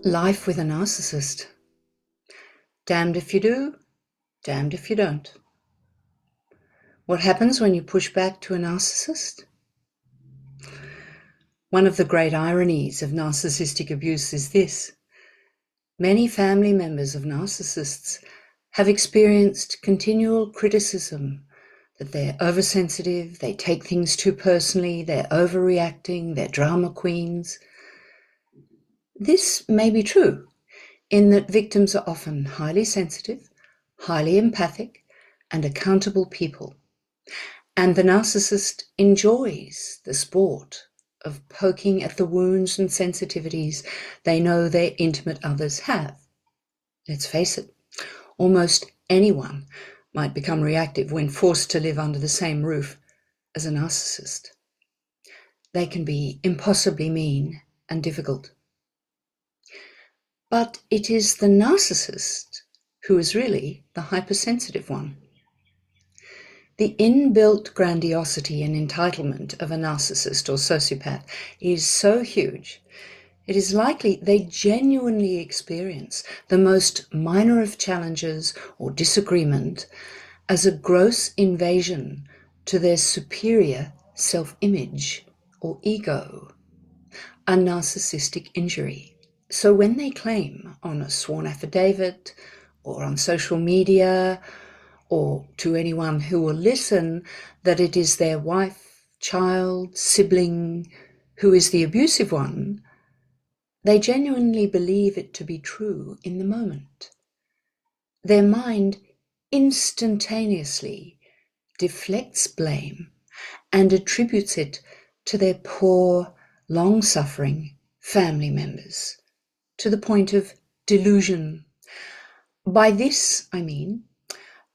Life with a narcissist. Damned if you do, damned if you don't. What happens when you push back to a narcissist? One of the great ironies of narcissistic abuse is this. Many family members of narcissists have experienced continual criticism that they're oversensitive, they take things too personally, they're overreacting, they're drama queens. This may be true, in that victims are often highly sensitive, highly empathic, and accountable people. And the narcissist enjoys the sport of poking at the wounds and sensitivities they know their intimate others have. Let's face it, almost anyone might become reactive when forced to live under the same roof as a narcissist. They can be impossibly mean and difficult. But it is the narcissist who is really the hypersensitive one. The inbuilt grandiosity and entitlement of a narcissist or sociopath is so huge, it is likely they genuinely experience the most minor of challenges or disagreement as a gross invasion to their superior self-image or ego, a narcissistic injury. So when they claim on a sworn affidavit or on social media or to anyone who will listen that it is their wife, child, sibling who is the abusive one, they genuinely believe it to be true in the moment. Their mind instantaneously deflects blame and attributes it to their poor, long-suffering family members, to the point of delusion. By this, I mean,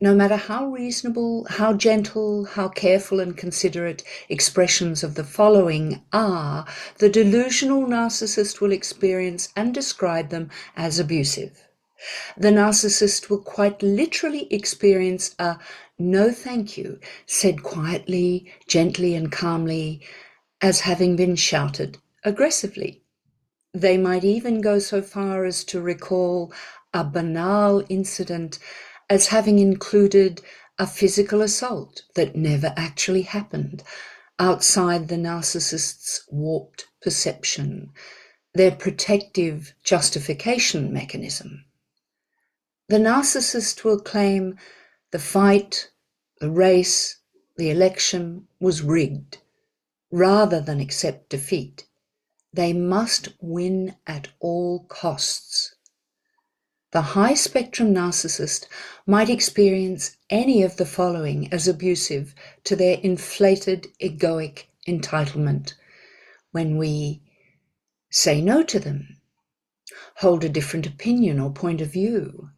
no matter how reasonable, how gentle, how careful and considerate expressions of the following are, the delusional narcissist will experience and describe them as abusive. The narcissist will quite literally experience a no thank you, said quietly, gently and calmly, as having been shouted aggressively. They might even go so far as to recall a banal incident as having included a physical assault that never actually happened, outside the narcissist's warped perception, their protective justification mechanism. The narcissist will claim the fight, the race, the election was rigged, rather than accept defeat. They must win at all costs. The high-spectrum narcissist might experience any of the following as abusive to their inflated egoic entitlement when we say no to them, hold a different opinion or point of view,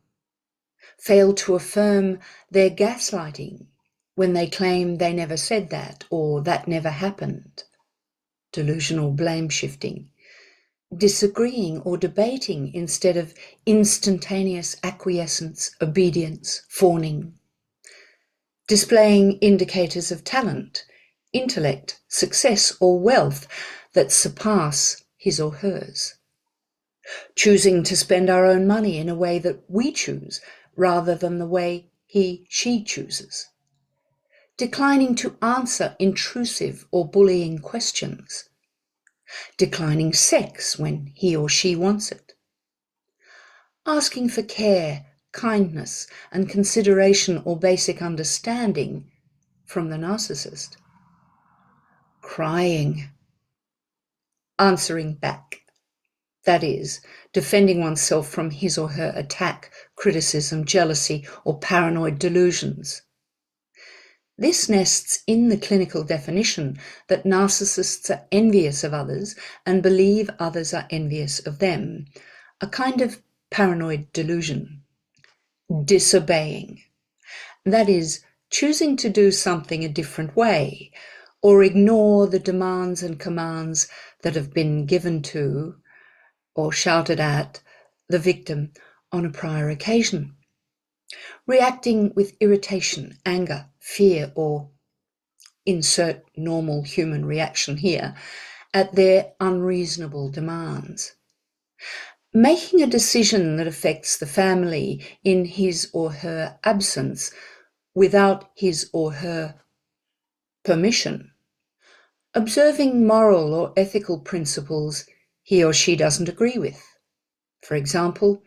fail to affirm their gaslighting when they claim they never said that or that never happened, delusional blame shifting, disagreeing or debating instead of instantaneous acquiescence, obedience, fawning, displaying indicators of talent, intellect, success or wealth that surpass his or hers, choosing to spend our own money in a way that we choose rather than the way she chooses, declining to answer intrusive or bullying questions, declining sex when he or she wants it, asking for care, kindness, and consideration or basic understanding from the narcissist, crying, answering back, that is, defending oneself from his or her attack, criticism, jealousy, or paranoid delusions. This nests in the clinical definition that narcissists are envious of others and believe others are envious of them, a kind of paranoid delusion. Disobeying, that is, choosing to do something a different way or ignore the demands and commands that have been given to or shouted at the victim on a prior occasion. Reacting with irritation, anger, fear, or insert normal human reaction here, at their unreasonable demands. Making a decision that affects the family in his or her absence without his or her permission. Observing moral or ethical principles he or she doesn't agree with. For example,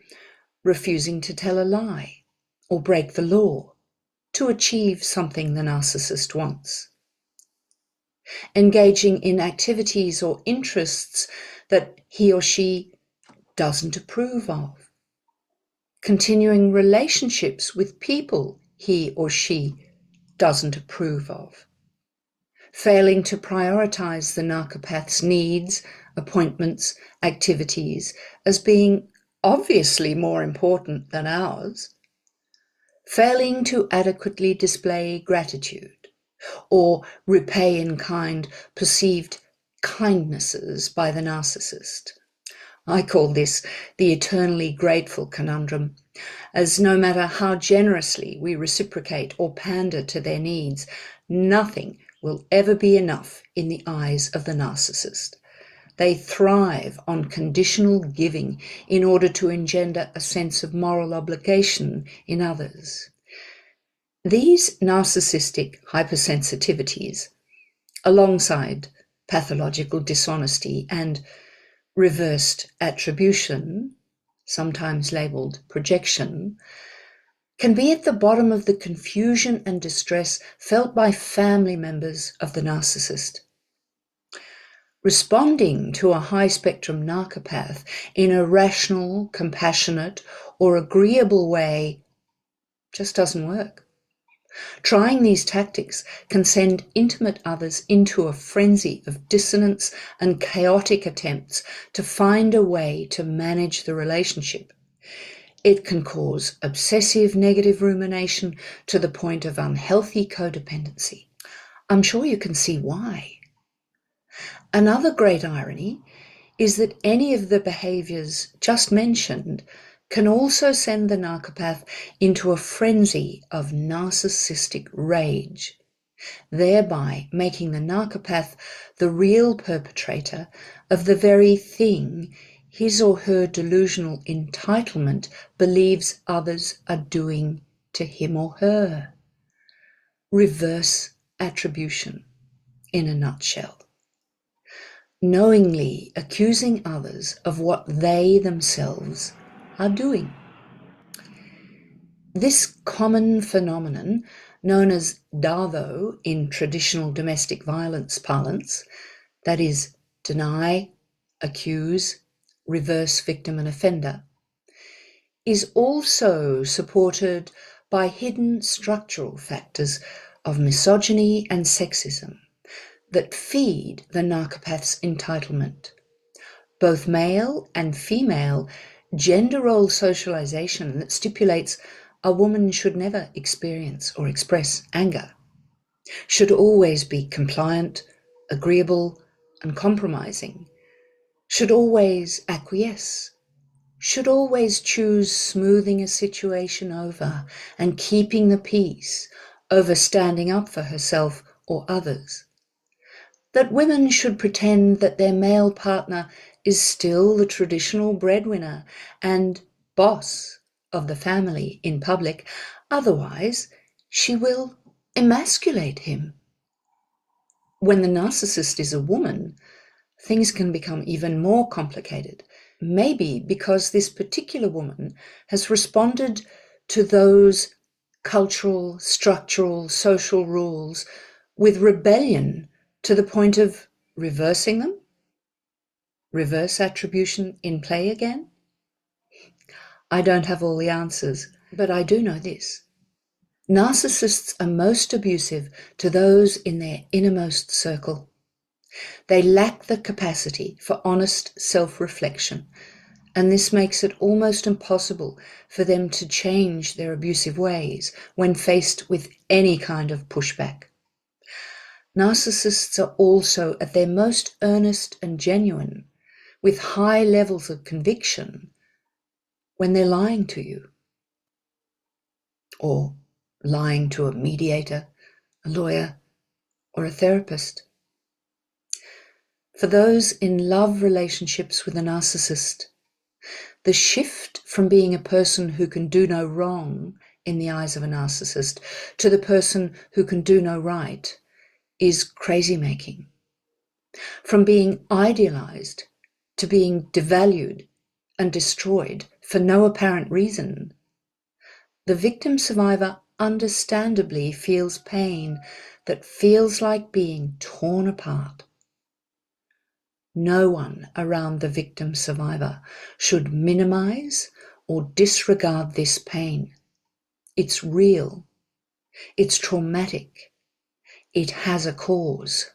refusing to tell a lie or break the law to achieve something the narcissist wants. Engaging in activities or interests that he or she doesn't approve of. Continuing relationships with people he or she doesn't approve of. Failing to prioritize the narcopath's needs, appointments, activities as being obviously more important than ours. Failing to adequately display gratitude or repay in kind perceived kindnesses by the narcissist. I call this the eternally grateful conundrum, as no matter how generously we reciprocate or pander to their needs, nothing will ever be enough in the eyes of the narcissist. They thrive on conditional giving in order to engender a sense of moral obligation in others. These narcissistic hypersensitivities, alongside pathological dishonesty and reversed attribution, sometimes labeled projection, can be at the bottom of the confusion and distress felt by family members of the narcissist. Responding to a high-spectrum narcopath in a rational, compassionate, or agreeable way just doesn't work. Trying these tactics can send intimate others into a frenzy of dissonance and chaotic attempts to find a way to manage the relationship. It can cause obsessive negative rumination to the point of unhealthy codependency. I'm sure you can see why. Another great irony is that any of the behaviors just mentioned can also send the narcopath into a frenzy of narcissistic rage, thereby making the narcopath the real perpetrator of the very thing his or her delusional entitlement believes others are doing to him or her. Reverse attribution, in a nutshell. Knowingly accusing others of what they themselves are doing. This common phenomenon, known as DAVO in traditional domestic violence parlance, that is, deny, accuse, reverse victim and offender, is also supported by hidden structural factors of misogyny and sexism that feed the narcopath's entitlement. Both male and female gender role socialization that stipulates a woman should never experience or express anger, should always be compliant, agreeable, and compromising, should always acquiesce, should always choose smoothing a situation over and keeping the peace over standing up for herself or others. That women should pretend that their male partner is still the traditional breadwinner and boss of the family in public, otherwise she will emasculate him. When the narcissist is a woman, things can become even more complicated, maybe because this particular woman has responded to those cultural, structural, social rules with rebellion to the point of reversing them? Reverse attribution in play again? I don't have all the answers, but I do know this. Narcissists are most abusive to those in their innermost circle. They lack the capacity for honest self-reflection, and this makes it almost impossible for them to change their abusive ways when faced with any kind of pushback. Narcissists are also at their most earnest and genuine, with high levels of conviction, when they're lying to you, or lying to a mediator, a lawyer, or a therapist. For those in love relationships with a narcissist, the shift from being a person who can do no wrong in the eyes of a narcissist to the person who can do no right is crazy making. From being idealized to being devalued and destroyed for no apparent reason, the victim survivor understandably feels pain that feels like being torn apart. No one around the victim survivor should minimize or disregard this pain. It's real. It's traumatic. It has a cause.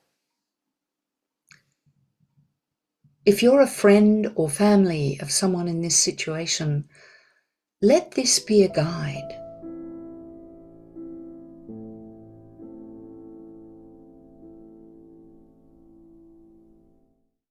If you're a friend or family of someone in this situation, let this be a guide.